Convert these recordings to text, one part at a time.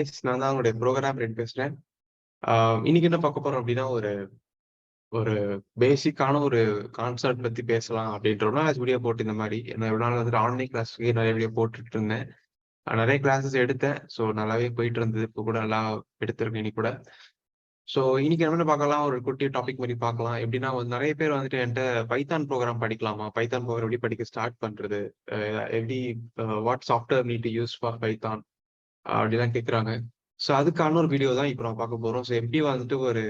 Guys, நான் தான் உங்களுடைய ப்ரோக்ராம் ஹெட் பேசுறேன். இன்னைக்கு என்ன பார்க்க போறோம் அப்படின்னா, ஒரு ஒரு பேசிக்கான ஒரு கான்செப்ட் பத்தி பேசலாம் அப்படின்ற ஒரு நாள் வீடியோ போட்டு இந்த மாதிரி நான் எவ்வளோ நாள் வந்துட்டு ஆன்லைன் கிளாஸ்க்கு நிறைய வீடியோ போட்டுட்டு இருந்தேன். நிறைய கிளாஸஸ் எடுத்தேன். ஸோ நல்லாவே போயிட்டு இருந்தது. இப்போ கூட நல்லா எடுத்திருக்கேன் இன்னைக்கு கூட. ஸோ இன்னைக்கு என்ன பார்க்கலாம், ஒரு குட்டி டாபிக் மாதிரி பார்க்கலாம். எப்படின்னா நிறைய பேர் வந்துட்டு என்கிட்ட பைத்தான் ப்ரோக்ராம் படிக்கலாமா, பைத்தான் ப்ரோக்ராம் எப்படி படிக்க ஸ்டார்ட் பண்றது, எப்படி what software need to use for Python அப்படிலாம் கேட்குறாங்க. ஸோ அதுக்கான ஒரு வீடியோ தான் இப்போ நம்ம பார்க்க போறோம். ஸோ எப்படி வந்துட்டு ஒரு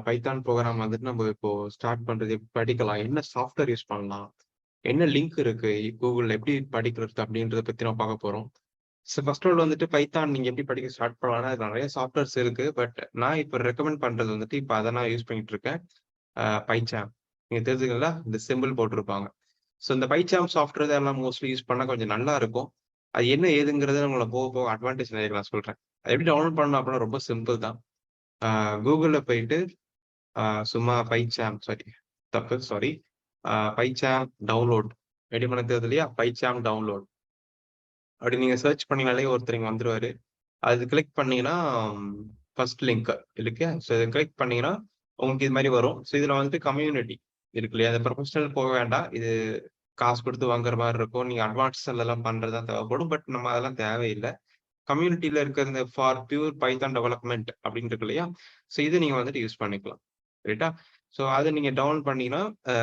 பைத்தான் ப்ரோக்ராம் வந்துட்டு நம்ம இப்போ ஸ்டார்ட் பண்றது, எப்படி படிக்கலாம், என்ன சாஃப்ட்வேர் யூஸ் பண்ணலாம், என்ன லிங்க் இருக்கு கூகுள்ல, எப்படி படிக்கிறது அப்படின்றத பத்தி நம்ம பார்க்க போறோம். ஸோ ஃபர்ஸ்ட் ஆல் வந்துட்டு பைத்தான் நீங்க எப்படி படிக்க ஸ்டார்ட் பண்ணலாம்னா, அது நிறைய சாஃப்ட்வேர்ஸ் இருக்கு. பட் நான் இப்போ ரெக்கமெண்ட் பண்றது வந்துட்டு இப்போ அதை நான் யூஸ் பண்ணிட்டு இருக்கேன். பைச்சாம் நீங்க தெரிஞ்சுங்களா, இந்த சிம்பிள் போட்டிருப்பாங்க. ஸோ இந்த பைச்சாம் சாஃப்ட்வேர் எல்லாம் மோஸ்ட்லி யூஸ் பண்ணா கொஞ்சம் நல்லா இருக்கும். அது என்ன ஏதுங்கிறத உங்களை போக போக அட்வான்டேஜ் நிறைய நான் சொல்றேன். அது எப்படி டவுன்லோட் பண்ணணும் அப்படின்னா ரொம்ப சிம்பிள் தான். கூகுள்ல போயிட்டு சும்மா பைச்சாம் சாரி பைச்சாம் டவுன்லோட் ரெடி பண்ண தெரியுது இல்லையா, பைச்சாம் டவுன்லோட் அப்படி நீங்க சர்ச் பண்ணீங்கனாலே ஒருத்தர் இங்க வந்துருவாரு. அது கிளிக் பண்ணீங்கன்னா ஃபர்ஸ்ட் லிங்க் இருக்கு. ஸோ இதை கிளிக் பண்ணீங்கன்னா உங்களுக்கு இது மாதிரி வரும். ஸோ இதுல வந்துட்டு கம்யூனிட்டி இருக்கு இல்லையா, அது ப்ரொஃபஷனல் போக வேண்டாம். இது காசு கொடுத்து வாங்குற மாதிரி இருக்கும். நீங்க அட்வான்ஸ் எல்லாம் பண்றதா தேவைப்படும். பட் நம்ம அதெல்லாம் தேவையில்லை. கம்யூனிட்டியில இருக்கிற இந்த ஃபார் பியூர் பைத்தான் டெவலப்மெண்ட் அப்படின்னு இருக்கு இல்லையா, ஸோ இது நீங்க வந்துட்டு யூஸ் பண்ணிக்கலாம். ரைட்டா? ஸோ அதை நீங்க டவுன்லோட் பண்ணீங்கன்னா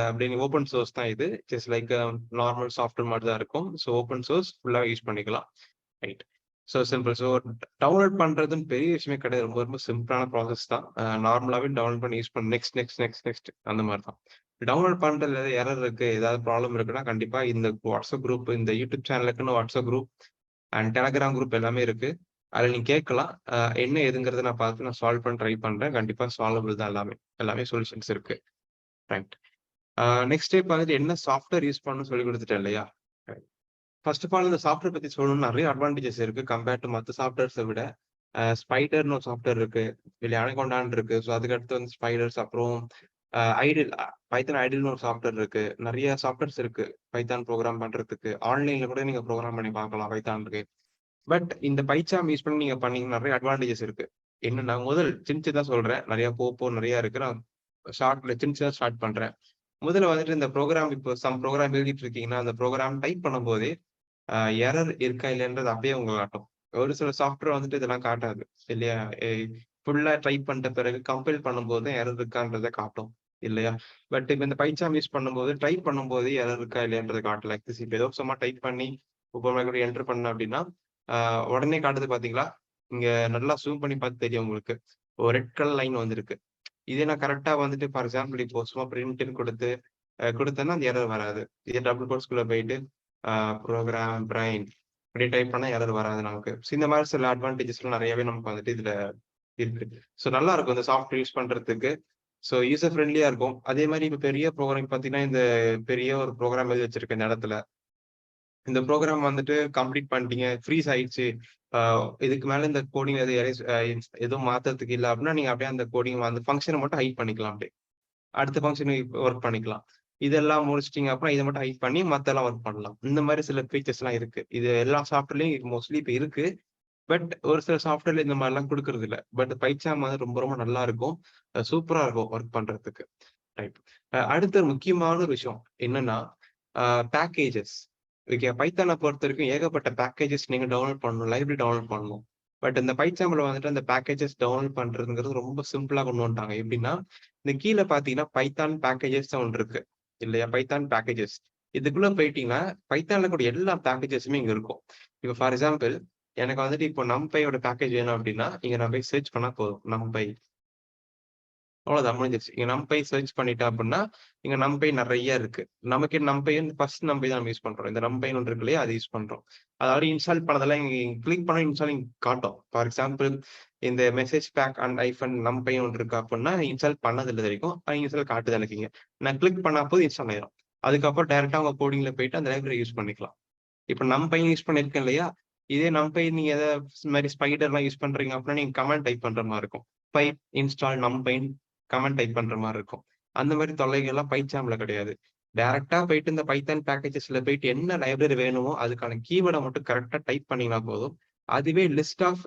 அப்படி ஓப்பன் சோர்ஸ் தான் இது. ஜஸ்ட் லைக் நார்மல் சாஃப்ட்வேர் மாதிரி தான் இருக்கும். ஸோ ஓப்பன் சோர்ஸ் ஃபுல்லாக யூஸ் பண்ணிக்கலாம். Right. So simple. So download பண்றதுன்னு பெரிய விஷயமே கிடையாது. ரொம்ப ரொம்ப சிம்பிளான ப்ராசஸ் தான். நார்மலாகவே டவுன்லோட் பண்ணி யூஸ் பண்ணி நெக்ஸ்ட் நெக்ஸ்ட் நெக்ஸ்ட் நெக்ஸ்ட் அந்த மாதிரி தான். டவுன்லோட் பண்றதுல ஏதாவது எரர் இருக்கு, ஏதாவது ப்ராப்ளம் இருக்குன்னா கண்டிப்பா இந்த வாட்ஸ்அப் குரூப், இந்த யூடியூப் சேனலுக்குன்னு WhatsApp group and Telegram group எல்லாமே இருக்கு. அதில் நீங்க கேட்கலாம். என்ன ஏதுங்கிறத நான் பார்த்து நான் சால்வ் பண்ண ட்ரை பண்றேன். கண்டிப்பா சால்வபிள் தான் எல்லாமே. எல்லாமே சொல்யூஷன்ஸ் இருக்கு. ரைட். நெக்ஸ்ட் ஸ்டெப் வந்துட்டு என்ன சாஃப்ட்வேர் யூஸ் பண்ணணும்னு சொல்லி கொடுத்துட்டேன் இல்லையா. ஃபர்ஸ்ட் ஆஃப் ஆல் இந்த சாஃப்ட்வேர் பத்தி சொல்லணும்னு நிறைய அட்வான்டேஜஸ் இருக்கு கம்பேர்ட் டு மற்ற சாஃப்ட்வேர்ஸை விட. ஸ்பைடர்னு ஒரு சாஃப்ட்வேர் இருக்கு, இல்லை அனகொண்டான் இருக்கு. ஸோ அதுக்கடுத்து வந்து ஸ்பைடர்ஸ், அப்புறம் ஐடில், பைத்தான் ஐடில்னு ஒரு சாஃப்ட்வேர் இருக்கு. நிறைய சாஃப்ட்வேர்ஸ் இருக்கு பைத்தான் ப்ரோக்ராம் பண்றதுக்கு. ஆன்லைன்ல கூட நீங்க ப்ரோக்ராம் பண்ணி பார்க்கலாம் பைத்தான் இருக்கு. பட் இந்த பைச்சாம் யூஸ் பண்ணி நீங்க பண்ணீங்கன்னா நிறைய அட்வான்டேஜஸ் இருக்கு. என்னன்னா, முதல் சின்ன சின்னதா சொல்றேன், நிறைய நிறைய இருக்கு. நான் ஷார்ட்ல சின்ன சின்னதா ஸ்டார்ட் பண்றேன். முதல்ல வந்துட்டு இந்த ப்ரோக்ராம், இப்போ சம் ப்ரோக்ராம் எழுதிட்டு இருக்கீங்கன்னா அந்த ப்ரோக்ராம் டைப் பண்ணும்போதே எரர் இருக்கா இல்லைன்றது அப்படியே உங்க காட்டும். ஒரு சில சாஃப்ட்வேர் வந்துட்டு இதெல்லாம் காட்டாது இல்லையா. ஃபுல்லா டைப் பண்ணிட்ட பிறகு கம்பைல் பண்ணும்போது எரர் இருக்கான்றதை காட்டும் இல்லையா. பட் இப்போ இந்த பைச்சாம் யூஸ் பண்ணும்போது டைப் பண்ணும்போது எரர் இருக்கா இல்லையன்றதை காட்டல. இப்போ ஏதோ சும்மா டைப் பண்ணி இப்போ என்டர் பண்ண அப்படின்னா உடனே காட்டுது பாத்தீங்களா. இங்க நல்லா ஜூம் பண்ணி பார்த்து தெரியும் உங்களுக்கு. ஒரு ரெட் கலர் லைன் வந்திருக்கு. இதே நான் கரெக்டா வந்துட்டு ஃபார் எக்ஸாம்பிள் இப்போ சும்மா பிரிண்ட்னு கொடுத்தேன்னா அந்த எரர் வராது. இதே டபுள் கோட்ஸ்குள்ள போயிட்டு ப்ரோக்ராம் பிரைன் அப்படி டைப் பண்ணா எரர் வராது நமக்கு. இந்த மாதிரி சில அட்வான்டேஜஸ்லாம் நிறையவே நமக்கு வந்துட்டு இதுல இருக்கு. ஸோ நல்லா இருக்கும் இந்த சாஃப்ட்வேர் யூஸ் பண்றதுக்கு. ஸோ யூசர் ஃப்ரெண்ட்லியா இருக்கும். அதே மாதிரி இப்போ பெரிய ப்ரோக்ராம் பார்த்தீங்கன்னா, இந்த பெரிய ஒரு ப்ரோக்ராம் எழுதி வச்சிருக்கேன் இந்த இடத்துல. இந்த ப்ரோக்ராம் வந்துட்டு கம்ப்ளீட் பண்ணிட்டீங்க, ஃப்ரீஸ் ஆயிடுச்சு, இதுக்கு மேல இந்த கோடிங் எதுவும் மாத்துறதுக்கு இல்லை அப்படின்னா நீங்க அப்படியே அந்த கோடிங் அந்த ஃபங்க்ஷனை மட்டும் ஹைட் பண்ணிக்கலாம். அப்படியே அடுத்த ஃபங்க்ஷன் ஒர்க் பண்ணிக்கலாம். இதெல்லாம் முடிச்சிட்டீங்க அப்படின்னா இதை மட்டும் ஹைட் பண்ணி மத்தெல்லாம் ஒர்க் பண்ணலாம். இந்த மாதிரி சில ஃபீச்சர்ஸ் எல்லாம் இருக்கு. இது எல்லா சாஃப்ட்வேர்லயும் மோஸ்ட்லி இப்போ இருக்கு. பட் ஒரு சில சாஃப்ட்வேர்ல இந்த மாதிரிலாம் கொடுக்கறது இல்லை. பட் பைச்சாம் வந்து ரொம்ப ரொம்ப நல்லா இருக்கும். சூப்பரா இருக்கும் ஒர்க் பண்றதுக்கு. ரைட். அடுத்த முக்கியமான ஒரு விஷயம் என்னன்னா, பேக்கேஜஸ். ஓகே, பைத்தானை பொறுத்த வரைக்கும் ஏகப்பட்ட பேக்கேஜஸ் நீங்க டவுன்லோட் பண்ணணும், லைப்ரரி டவுன்லோட் பண்ணணும். பட் இந்த பைச்சாம்ல வந்துட்டு அந்த பேக்கேஜஸ் டவுன்லோட் பண்றதுங்கிறது ரொம்ப சிம்பிளா கொண்டு வந்துட்டாங்க. எப்படின்னா, இந்த கீழே பாத்தீங்கன்னா பைத்தான் பேக்கேஜஸ் தான் ஒன்று இருக்கு இல்லையா, பைத்தான் பேக்கேஜஸ். இதுக்குள்ள போயிட்டீங்கன்னா பைத்தான்ல கூட எல்லா பேக்கேஜஸுமே இங்க இருக்கும். இப்போ ஃபார் எக்ஸாம்பிள் எனக்கு வந்துட்டு இப்போ நம்பையோட பேக்கேஜ் வேணும் அப்படின்னா இங்க நான் போய் சர்ச் பண்ணா போதும், நம்பை. அவ்வளவுதான், முடிஞ்சிருச்சு. இங்க நம்பை சர்ச் பண்ணிட்டா அப்படின்னா இங்க நம்பை நிறைய இருக்கு. நமக்கு நம்பை ஃபர்ஸ்ட் நம்பை தான் நம்ம யூஸ் பண்றோம். இந்த நம்பைன்னு ஒன்று இருக்கு இல்லையா, அது யூஸ் பண்றோம். அதாவது இன்ஸ்டால் பண்ணதெல்லாம் இங்க கிளிக் பண்ண இன்ஸ்டாலிங் காட்டும். ஃபார் எக்ஸாம்பிள் இந்த மெசேஜ் பேக் அண்ட் ஐஃபன் நம்பை ஒன்று இருக்கு அப்படின்னா இன்ஸ்டால் பண்ணது இல்லை வரைக்கும் இன்ஸ்டால் காட்டுது எனக்கு. இங்க நான் கிளிக் பண்ணா போது இன்ஸ்டால் ஆயிடும். அதுக்கப்புறம் டைரக்டா உங்க கோடிங்ல போயிட்டு அந்த லைப்ரரி யூஸ் பண்ணிக்கலாம். இப்ப நம்பை யூஸ் பண்ணிருக்கேன் இல்லையா, இதே நம்பை நீங்க ஏதாவது மாதிரி ஸ்பைடர்லாம் யூஸ் பண்றீங்க அப்படின்னா நீங்க கமெண்ட் டைப் பண்ற மாதிரி இருக்கும். பைப் இன்ஸ்டால் நம்பைன் கமெண்ட் டைப் பண்ற மாதிரி இருக்கும். அந்த மாதிரி தொல்லைகள் எல்லாம் பைச்சாம்ல கிடையாது. டைரக்டா போயிட்டு இந்த பைத்தான் பேக்கேஜஸ்ல போயிட்டு என்ன லைப்ரரி வேணுமோ அதுக்கான கீவேர்டை மட்டும் கரெக்டா டைப் பண்ணீங்கன்னா போதும். அதுவே லிஸ்ட் ஆஃப்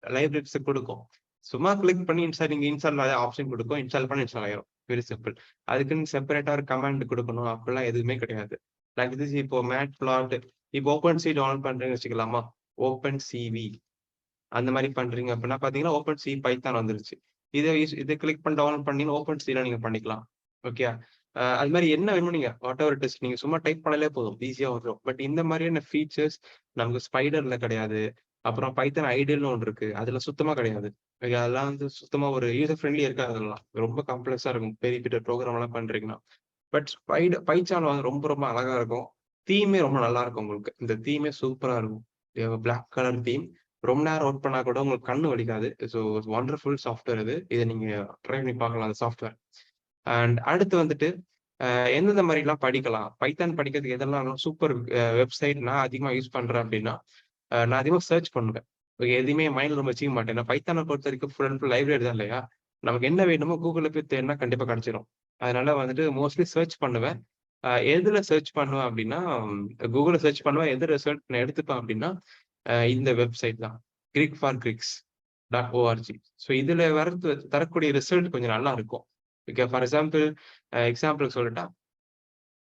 லைப்ரரிஸ குடுக்கும். சும்மா கிளிக் பண்ணி நீங்க இன்ஸ்டால் ஆப்ஷன் குடுக்கும். இன்ஸ்டால் பண்ணி இன்ஸ்டால் ஆயிரும். Very simple. அதுக்குன்னு செப்பரேட்டா ஒரு கமாண்ட் குடுக்கணும். அப்படிலாம் எதுவுமே கிடையாது. லைக் திஸ் இப்போ மேட்ப்ளாட் இப்போ ஓப்பன் சி டவுன்லோட் பண்றீங்கன்னு வச்சுக்கலாமா? ஓப்பன் சிவி அந்த மாரி பண்றீங்க அப்படின்னா பார்த்தீங்கன்னா, ஓப்பன் சி பைத்தான் வந்துருச்சு. இத கிளிக் பண்ணி டவுன்லோட் பண்ணீங்கன்னா, ஓப்பன் சில நீங்க பண்ணிக்கலாம். ஓகேயா? அது மாரி என்ன வேணுமோ நீங்க வாட் எவர் இட் இஸ் நீங்க சும்மா டைப் பண்ணாலே போதும். ஈஸியா வந்துரும். பட் இந்த மாரியான ஃபீச்சர்ஸ் நமக்கு ஸ்பைடர்ல கிடையாது. அப்புறம் பைத்தான் ஐடியல்னு ஒண்ணு இருக்கு. அதுல சுத்தமா கிடையாது. அதெல்லாம் வந்து சுத்தமா ஒரு யூசர் ஃப்ரெண்ட்லி இருக்காது அதெல்லாம். ரொம்ப காம்ப்ளக்ஸா இருக்கும். பெரிய பெரிய ப்ரோகிராம்லாம் பண்றீங்கன்னா. பட் பைச்சார்ம் வந்து ரொம்ப ரொம்ப அழகா இருக்கும். தீமே ரொம்ப நல்லா இருக்கும் உங்களுக்கு. இந்த தீமே சூப்பரா இருக்கும். Black colour theme. ரொம்ப நேரம் ஒர்க் பண்ணா கூட உங்களுக்கு கண்ணு வலிக்காது. ஸோ வண்டர்ஃபுல் சாஃப்ட்வேர் இது. இத நீங்க ட்ரை பண்ணி பார்க்கலாம் அந்த சாஃப்ட்வேர். அண்ட் அடுத்து வந்துட்டு எந்தெந்த மாரிலாம் படிக்கலாம்? பைத்தான் படிக்கிறதுக்கு எதெல்லாம் சூப்பர் வெப்சைட் நான் அதிகமா யூஸ் பண்றேன் அப்டின்னா, நான் அதிகமா சர்ச் பண்ணுவேன். எதையுமே மைண்ட்ல ரொம்ப வச்சுக்க மாட்டேன். ஏன்னா பைத்தான பொறுத்தவரைக்கும் ஃபுல் அண்ட் ஃபுல் லைப்ரரி தான் இல்லையா? நமக்கு என்ன வேணுமோ Googleல போய் தேடுனா கண்டிப்பா கிடைச்சிரும். அதனால வந்துட்டு மோஸ்ட்லி சர்ச் பண்ணுவேன். எதுல சர்ச் பண்ணுவேன் அப்டின்னா, Googleல சர்ச் பண்ணுவேன். எது ரிசல்ட் நான் எடுத்துப்பேன் அப்டின்னா, இந்த வெப்சைட் தான். கிரீக் for geeks dot org. So இதுல தரக்கூடிய ரிசல்ட் கொஞ்சம் நல்லா இருக்கும். ஓகே. ஃபார் எக்ஸாம்பிளுக்கு சொல்லட்டா?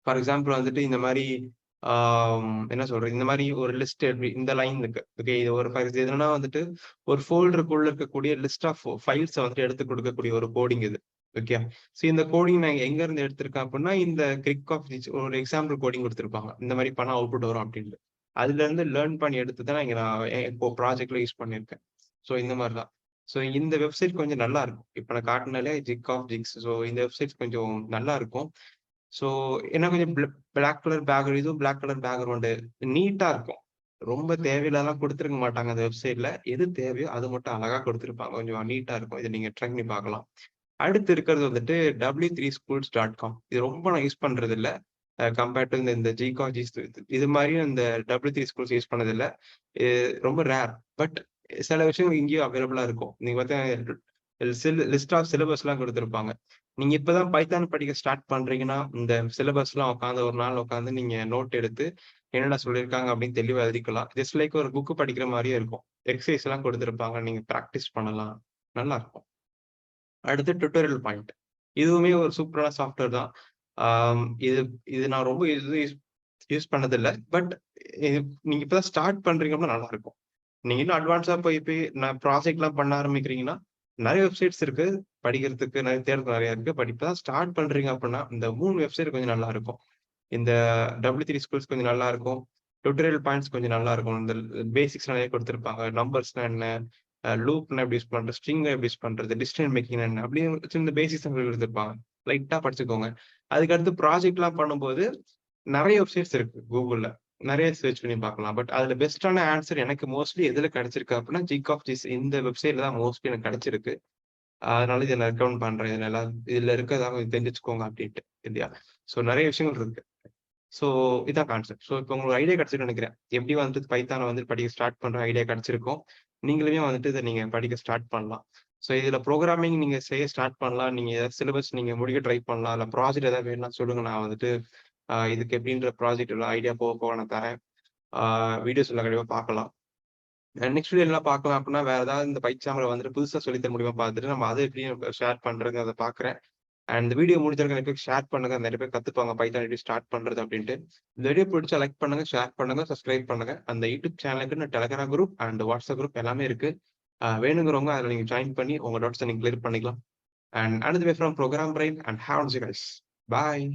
ஃபார் எக்ஸாம்பிள் வந்துட்டு இந்த மாரி என்ன சொல்றது? இந்த மாரி ஒரு லிஸ்ட் எப்படி இந்த லைன் இருக்கு. ஓகே. இது ஒரு இதுனா வந்துட்டு ஒரு ஃபோல்டருக்குள்ள இருக்கக்கூடிய லிஸ்ட் ஆஃப் ஃபைல்ஸ வந்துட்டு எடுத்துக் குடுக்கக்கூடிய ஒரு கோடிங் இது. ஓகே. ஸோ இந்த கோடிங் நான் எங்க இருந்து எடுத்திருக்கேன் அப்டின்னா, இந்த கிரிக் ஆஃப் ஒரு எக்ஸாம்பிள் கோடிங் குடுத்திருப்பாங்க. இந்த மாரி பண்ணா அவுட்புட் வரும் அப்டின்ட்டு. அதுலருந்து லேர்ன் பண்ணி எடுத்து தான் இங்க நான் இப்போ ப்ராஜெக்ட்ல யூஸ் பண்ணியிருக்கேன். ஸோ இந்த மாரி தான். ஸோ இந்த வெப்சைட் கொஞ்சம் நல்லா இருக்கும். இப்ப நான் காட்டுனேன்ல ஜிக் ஆஃப் ஜிக்ஸ். ஸோ இந்த வெப்சைட் கொஞ்சம் நல்லா இருக்கும். ஸோ ஏன்னா கொஞ்சம் பிளாக் கலர் இதுவும் பிளாக் கலர் பேக்கிரவுண்டு நீட்டா இருக்கும். ரொம்ப தேவையில்லாதலாம் குடுத்துருக்க மாட்டாங்க அந்த வெப்சைட்ல. எது தேவையோ அது மட்டும் அழகா குடுத்துருப்பாங்க. கொஞ்சம் நீட்டா இருக்கும். இத நீங்க ட்ரை பண்ணி பார்க்கலாம். அடுத்து இருக்கிறது வந்துட்டு w3schools.com. இது ரொம்ப நான் யூஸ் பண்றது இல்ல. கம்பேர்ட் டூ இந்த ஜிகாஜிஸ் இது மாரியும் இந்த W3 ஸ்கூல்ஸ் யூஸ் பண்ணதில்ல. இது ரொம்ப ரேர். பட் சில விஷயங்கள் இங்கேயும் அவைலபிளா இருக்கும். நீங்க பார்த்தா லிஸ்ட் ஆஃப் சிலபஸ்லாம் குடுத்திருப்பாங்க. நீங்க இப்ப தான் பைத்தான் படிக்க ஸ்டார்ட் பண்றீங்கன்னா, இந்த சிலபஸ்லாம் உட்காந்து ஒரு நாள் உட்காந்து நீங்க நோட் எடுத்து, என்னடா சொல்லியிருக்காங்க அப்படின்னு தெளிவா எழுதிக்கலாம். ஜஸ்ட் லைக் ஒரு புக் படிக்கிற மாரியே இருக்கும். எக்சர்சைஸ்லாம் குடுத்திருப்பாங்க. நீங்க பிராக்டிஸ் பண்ணலாம். நல்லாருக்கும். அடுத்து டுட்டோரியல் பாயிண்ட். இதுவுமே ஒரு சூப்பரான சாஃப்ட்வேர் தான். இது இது நான் ரொம்ப இது யூஸ் யூஸ் பண்ணதில்ல. பட் இது நீங்க இப்ப தான் ஸ்டார்ட் பண்றீங்க அப்படின்னா நல்லாருக்கும். நீங்க இன்னும் அட்வான்ஸா போய் போய் நான் ப்ராஜெக்ட்லாம் பண்ண ஆரம்பிக்கிறீங்கன்னா, நெறைய வெப்சைட்ஸ் இருக்கு. படிக்கிறதுக்கு நெறைய தேர்வு நெறைய இருக்கு. பட் இப்ப தான் ஸ்டார்ட் பண்றீங்க அப்படின்னா, இந்த 3 வெப்சைட் கொஞ்சம் நல்லாருக்கும். இந்த W3 ஸ்கூல்ஸ் கொஞ்சம் நல்லாருக்கும். டுட்டோரியல் பாயிண்ட்ஸ் கொஞ்சம் நல்லாருக்கும். இந்த பேசிக்ஸ் நெறைய குடுத்திருப்பாங்க. நம்பர்ஸ்னா என்ன? லூப்னா எப்படி யூஸ் பண்றது? ஸ்ட்ரிங்க எப்படி யூஸ் பண்றது? டிசிஷன் மேக்கிங்னா என்ன? அப்படியே சின்ன பேசிக்ஸ் சொல்லிக் குடுத்திருப்பாங்க. லைட்டா படிச்சுக்கோங்க. அதுக்கடுத்து ப்ராஜெக்ட்லாம் பண்ணும்போது நெறைய வெப்சைட்ஸ் இருக்கு Googleல. நெறைய சர்ச் பண்ணி பார்க்கலாம். பட் அதுல பெஸ்ட்டான ஆன்ஸர் எனக்கு மோஸ்ட்லி எதுல கிடைச்சிருக்கு அப்படின்னா, ஜிக் ஆஃப் ஜிஸ் இந்த வெப்சைட்ல தான் மோஸ்ட்லி எனக்கு கிடைச்சிருக்கு. அதனால இத நான் ரெக்கமெண்ட் பண்றேன். இதுல இருக்கிறதா கொஞ்சம் தெரிஞ்சு வச்சுக்கோங்க அப்டின்ட்டு இல்லையா? ஸோ நெறைய விஷயங்கள் இருக்கு. ஸோ இதான் கான்செப்ட். ஸோ இப்போ உங்களுக்கு ஐடியா கிடைச்சிருக்கும்னு நெனைக்கிறேன். எப்படி வந்துட்டு பைத்தான வந்து படிக்க ஸ்டார்ட் பண்ற ஐடியா கிடைச்சிருக்கும். நீங்களுமே வந்துட்டு இத நீங்க படிக்க ஸ்டார்ட் பண்ணலாம். ஸோ இதுல புரோகிராமிங் நீங்க செய்ய ஸ்டார்ட் பண்ணலாம். நீங்க ஏதாவது சிலபஸ் நீங்க முடிக்க ட்ரை பண்ணலாம். இல்ல ப்ராஜெக்ட் ஏதாவது வேணும்னா சொல்லுங்க. நான் வந்துட்டு இதுக்கு எப்படின்ற ப்ராஜெக்ட் எல்லாம் ஐடியா போக போக நான் தரேன். ஆ வீடியோஸ் எல்லாம் கண்டிப்பா பார்க்கலாம். நெக்ஸ்ட் வீடியோ என்ன பார்க்கலாம் அப்டின்னா, வேற ஏதாவது இந்த பைச்சாம்ல வந்துட்டு புதுசா சொல்லி தர முடியுமா பார்த்துட்டு, நம்ம அத எப்படி ஷேர் பண்றது அத பார்க்குறேன். அண்ட் இந்த வீடியோ முடிஞ்ச நெறைய பேருக்கு ஷேர் பண்ணுங்க. நெறைய பேர் கத்துப்பாங்க பைத்தான் எப்படி ஸ்டார்ட் பண்றது அப்டின்ட்டு. இந்த வீடியோ பிடிச்சா லைக் பண்ணுங்க, ஷேர் பண்ணுங்க, சப்ஸ்கிரைப் பண்ணுங்க. அந்த யூடியூப் சேனலுக்கு Telegram group and WhatsApp group எல்லாமே இருக்கு. வேணுங்கிறவங்க அதுல நீங்க ஜாயின் பண்ணி உங்க டவுட்ஸ நீங்க கிளியர் பண்ணிக்கலாம். And another way from program brain and have a nice day guys. Bye.